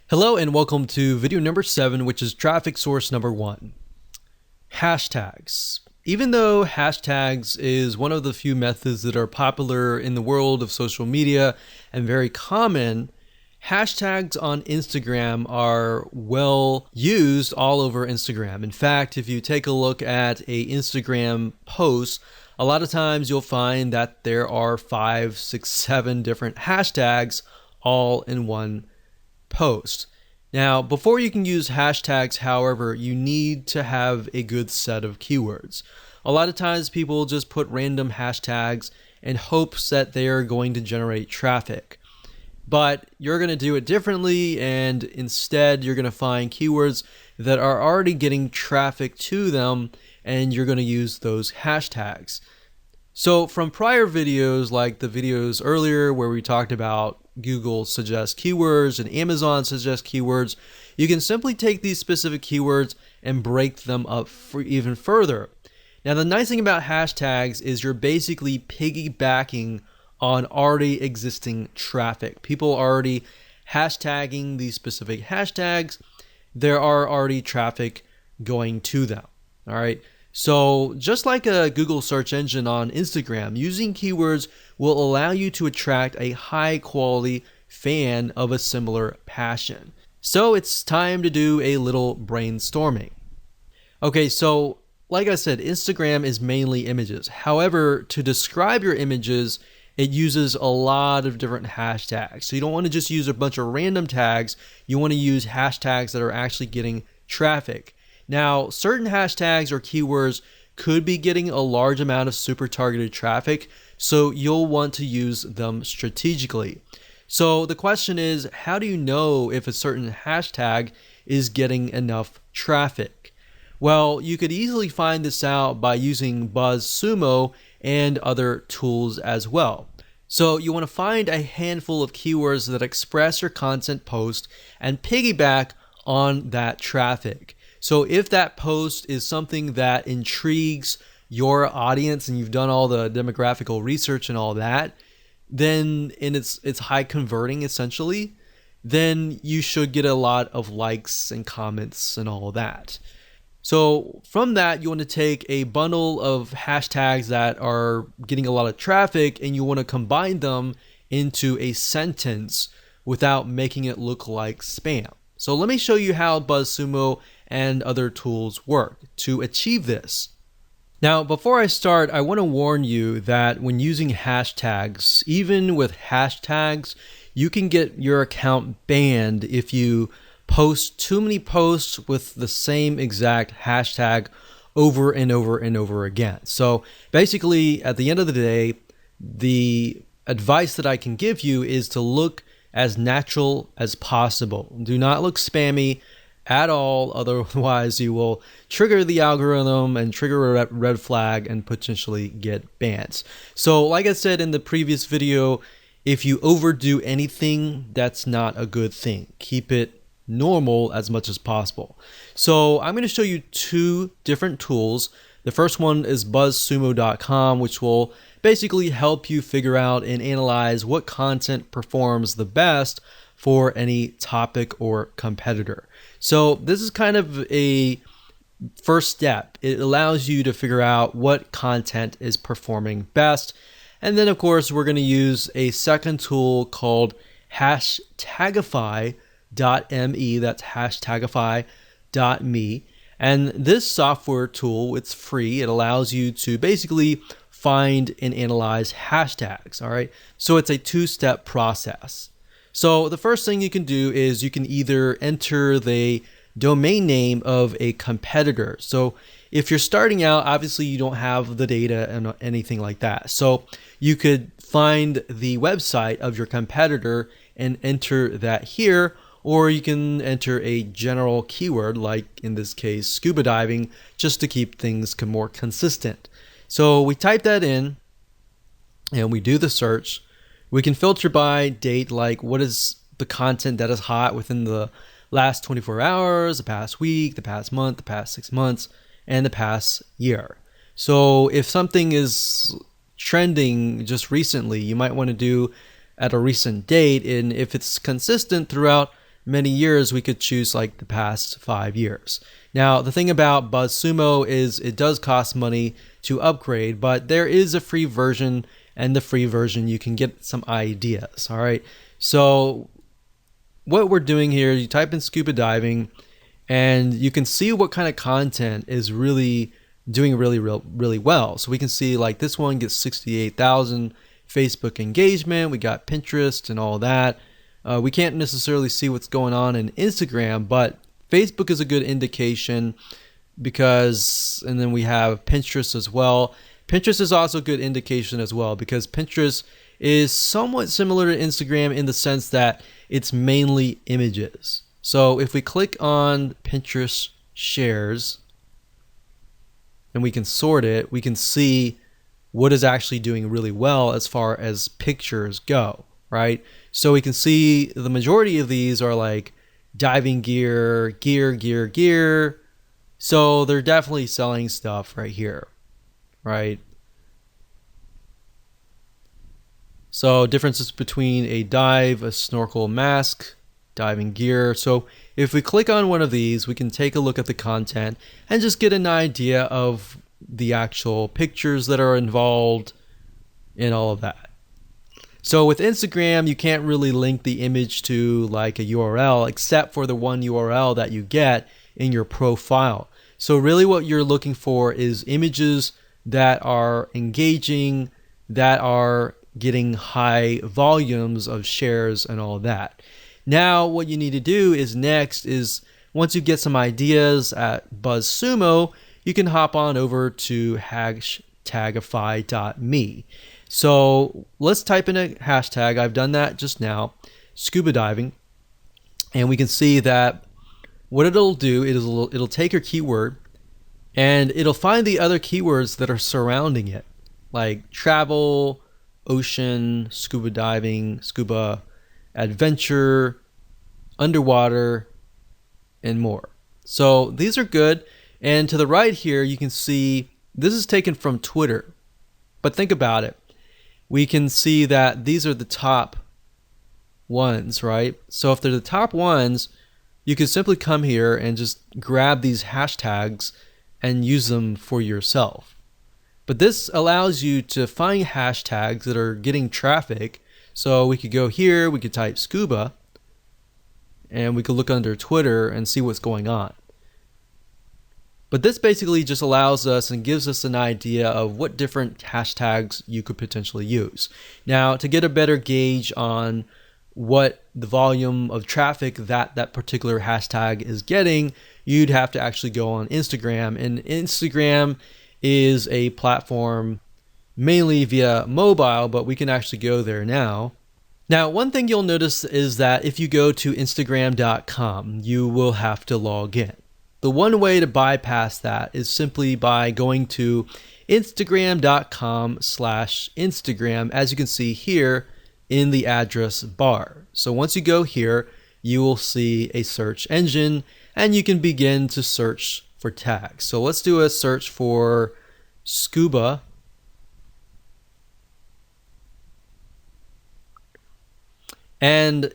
Hello and welcome to video number 7, which is traffic source number 1. Hashtags. Even though hashtags is one of the few methods that are popular in the world of social media and very common, hashtags on Instagram are well used all over Instagram. In fact, if you take a look at a Instagram post, a lot of times you'll find that there are 5, 6, 7 different hashtags all in one post. Now, before you can use hashtags, however, you need to have a good set of keywords. A lot of times people just put random hashtags in hopes that they are going to generate traffic. But you're going to do it differently, and instead you're going to find keywords that are already getting traffic to them, and you're going to use those hashtags. So from prior videos, like the videos earlier where we talked about Google suggest keywords and Amazon suggest keywords, you can simply take these specific keywords and break them up for even further. Now, the nice thing about hashtags is you're basically piggybacking on already existing traffic. People are already hashtagging these specific hashtags. There are already traffic going to them. All right. So just like a Google search engine on Instagram, using keywords will allow you to attract a high quality fan of a similar passion. So it's time to do a little brainstorming. Okay, so like I said, Instagram is mainly images. However, to describe your images, it uses a lot of different hashtags. So you don't want to just use a bunch of random tags. You want to use hashtags that are actually getting traffic. Now, certain hashtags or keywords could be getting a large amount of super targeted traffic, so you'll want to use them strategically. So the question is, how do you know if a certain hashtag is getting enough traffic? Well, you could easily find this out by using BuzzSumo and other tools as well. So you want to find a handful of keywords that express your content post and piggyback on that traffic. So if that post is something that intrigues your audience and you've done all the demographical research and all that, then it's high converting essentially, then you should get a lot of likes and comments and all that. So from that, you want to take a bundle of hashtags that are getting a lot of traffic and you want to combine them into a sentence without making it look like spam. So let me show you how BuzzSumo and other tools work to achieve this. Now, before I start, I want to warn you that when using hashtags, even with hashtags, you can get your account banned if you post too many posts with the same exact hashtag over and over and over again. So basically, at the end of the day, the advice that I can give you is to look as natural as possible. Do not look spammy at all, otherwise you will trigger the algorithm and trigger a red flag and potentially get bans. So like I said in the previous video, if you overdo anything, that's not a good thing. Keep it normal as much as possible. So I'm going to show you 2 different tools. The first one is buzzsumo.com, which will basically help you figure out and analyze what content performs the best for any topic or competitor. So this is kind of a first step. It allows you to figure out what content is performing best. And then of course, we're going to use a second tool called hashtagify.me. That's hashtagify.me. And this software tool, it's free. It allows you to basically find and analyze hashtags. All right. So it's a 2-step process. So the first thing you can do is you can either enter the domain name of a competitor. So if you're starting out, obviously you don't have the data and anything like that. So you could find the website of your competitor and enter that here, or you can enter a general keyword, like in this case, scuba diving, just to keep things more consistent. So we type that in and we do the search. We can filter by date, like what is the content that is hot within the last 24 hours, the past week, the past month, the past 6 months, and the past year. So if something is trending just recently, you might want to do at a recent date. And if it's consistent throughout many years, we could choose like the past 5 years. Now, the thing about BuzzSumo is it does cost money to upgrade, but there is a free version, and the free version you can get some ideas. All right. So what we're doing here, you type in scuba diving and you can see what kind of content is really doing really well. So we can see like this one gets 68,000 Facebook engagement. We got Pinterest and all that. We can't necessarily see what's going on in Instagram, but Facebook is a good indication because, and then we have Pinterest as well. Pinterest is also a good indication as well because Pinterest is somewhat similar to Instagram in the sense that it's mainly images. So if we click on Pinterest shares and we can sort it, we can see what is actually doing really well as far as pictures go, right? So we can see the majority of these are like diving gear. So they're definitely selling stuff right here, right? So differences between a dive, a snorkel, mask, diving gear. So if we click on one of these, we can take a look at the content and just get an idea of the actual pictures that are involved and all of that. So with Instagram, you can't really link the image to like a URL except for the one URL that you get in your profile. So really what you're looking for is images that are engaging, that are getting high volumes of shares and all that. Now what you need to do is next is once you get some ideas at BuzzSumo, you can hop on over to hashtagify.me. So let's type in a hashtag. I've done that just now, scuba diving, and we can see that what it'll do is it'll take your keyword and it'll find the other keywords that are surrounding it, like travel, ocean, scuba diving, scuba adventure, underwater, and more. So these are good. And to the right here, you can see this is taken from Twitter. But think about it. We can see that these are the top ones, right? So if they're the top ones, you can simply come here and just grab these hashtags and use them for yourself. But this allows you to find hashtags that are getting traffic. So we could go here, we could type scuba, and we could look under Twitter and see what's going on. But this basically just allows us and gives us an idea of what different hashtags you could potentially use. Now, to get a better gauge on what the volume of traffic that particular hashtag is getting, you'd have to actually go on Instagram. And Instagram is a platform mainly via mobile, but we can actually go there now. Now, one thing you'll notice is that if you go to Instagram.com, you will have to log in. The one way to bypass that is simply by going to Instagram.com/Instagram, as you can see here in the address bar. So once you go here, you will see a search engine and you can begin to search for tags. So let's do a search for scuba. And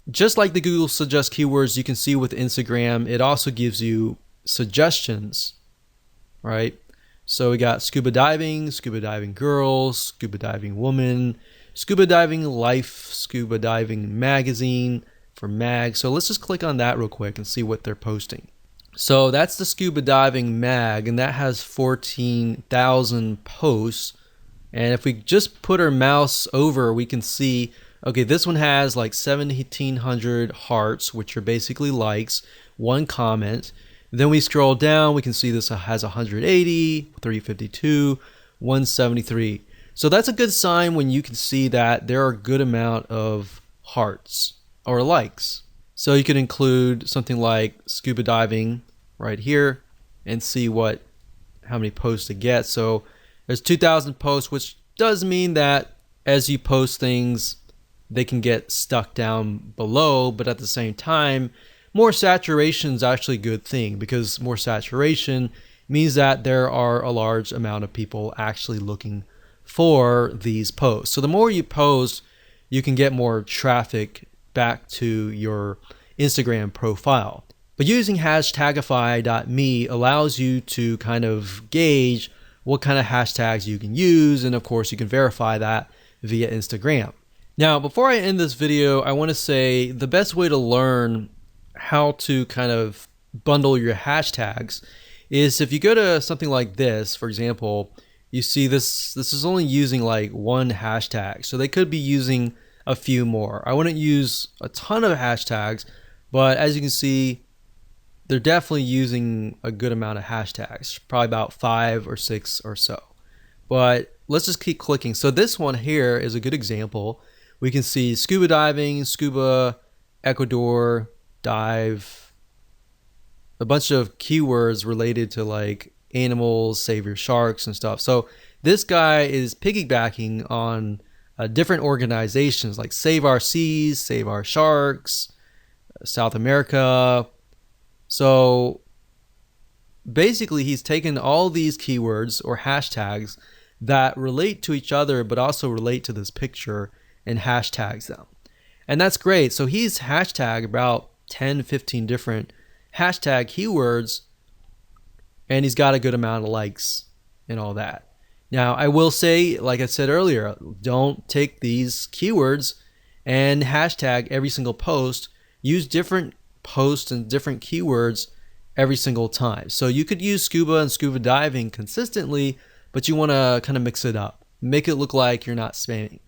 just like the Google Suggest keywords, you can see with Instagram, it also gives you suggestions, right? So we got scuba diving girls, scuba diving woman, scuba diving life, scuba diving magazine for mag. So let's just click on that real quick and see what they're posting. So that's the scuba diving mag, and that has 14,000 posts. And if we just put our mouse over, we can see, okay, this one has like 1,700 hearts, which are basically likes, one comment. Then we scroll down, we can see this has 180, 352, 173. So that's a good sign when you can see that there are a good amount of hearts or likes. So you could include something like scuba diving right here and see how many posts it gets. So there's 2,000 posts, which does mean that as you post things, they can get stuck down below, but at the same time, more saturation is actually a good thing because more saturation means that there are a large amount of people actually looking for these posts. So the more you post, you can get more traffic back to your Instagram profile. But using hashtagify.me allows you to kind of gauge what kind of hashtags you can use, and of course you can verify that via Instagram. Now, before I end this video, I want to say the best way to learn how to kind of bundle your hashtags is if you go to something like this. For example, you see this is only using like one hashtag, so they could be using a few more. I wouldn't use a ton of hashtags, but as you can see, they're definitely using a good amount of hashtags, probably about 5 or 6 or so. But let's just keep clicking. So this one here is a good example. We can see scuba diving, scuba, Ecuador, dive, a bunch of keywords related to like animals, save your sharks and stuff. So this guy is piggybacking on different organizations like Save Our Seas, Save Our Sharks, South America. So basically he's taken all these keywords or hashtags that relate to each other but also relate to this picture and hashtags them. And that's great. So he's hashtagged about 10, 15 different hashtag keywords, and he's got a good amount of likes and all that. Now, I will say, like I said earlier, don't take these keywords and hashtag every single post. Use different posts and different keywords every single time. So you could use scuba and scuba diving consistently, but you want to kind of mix it up. Make it look like you're not spamming.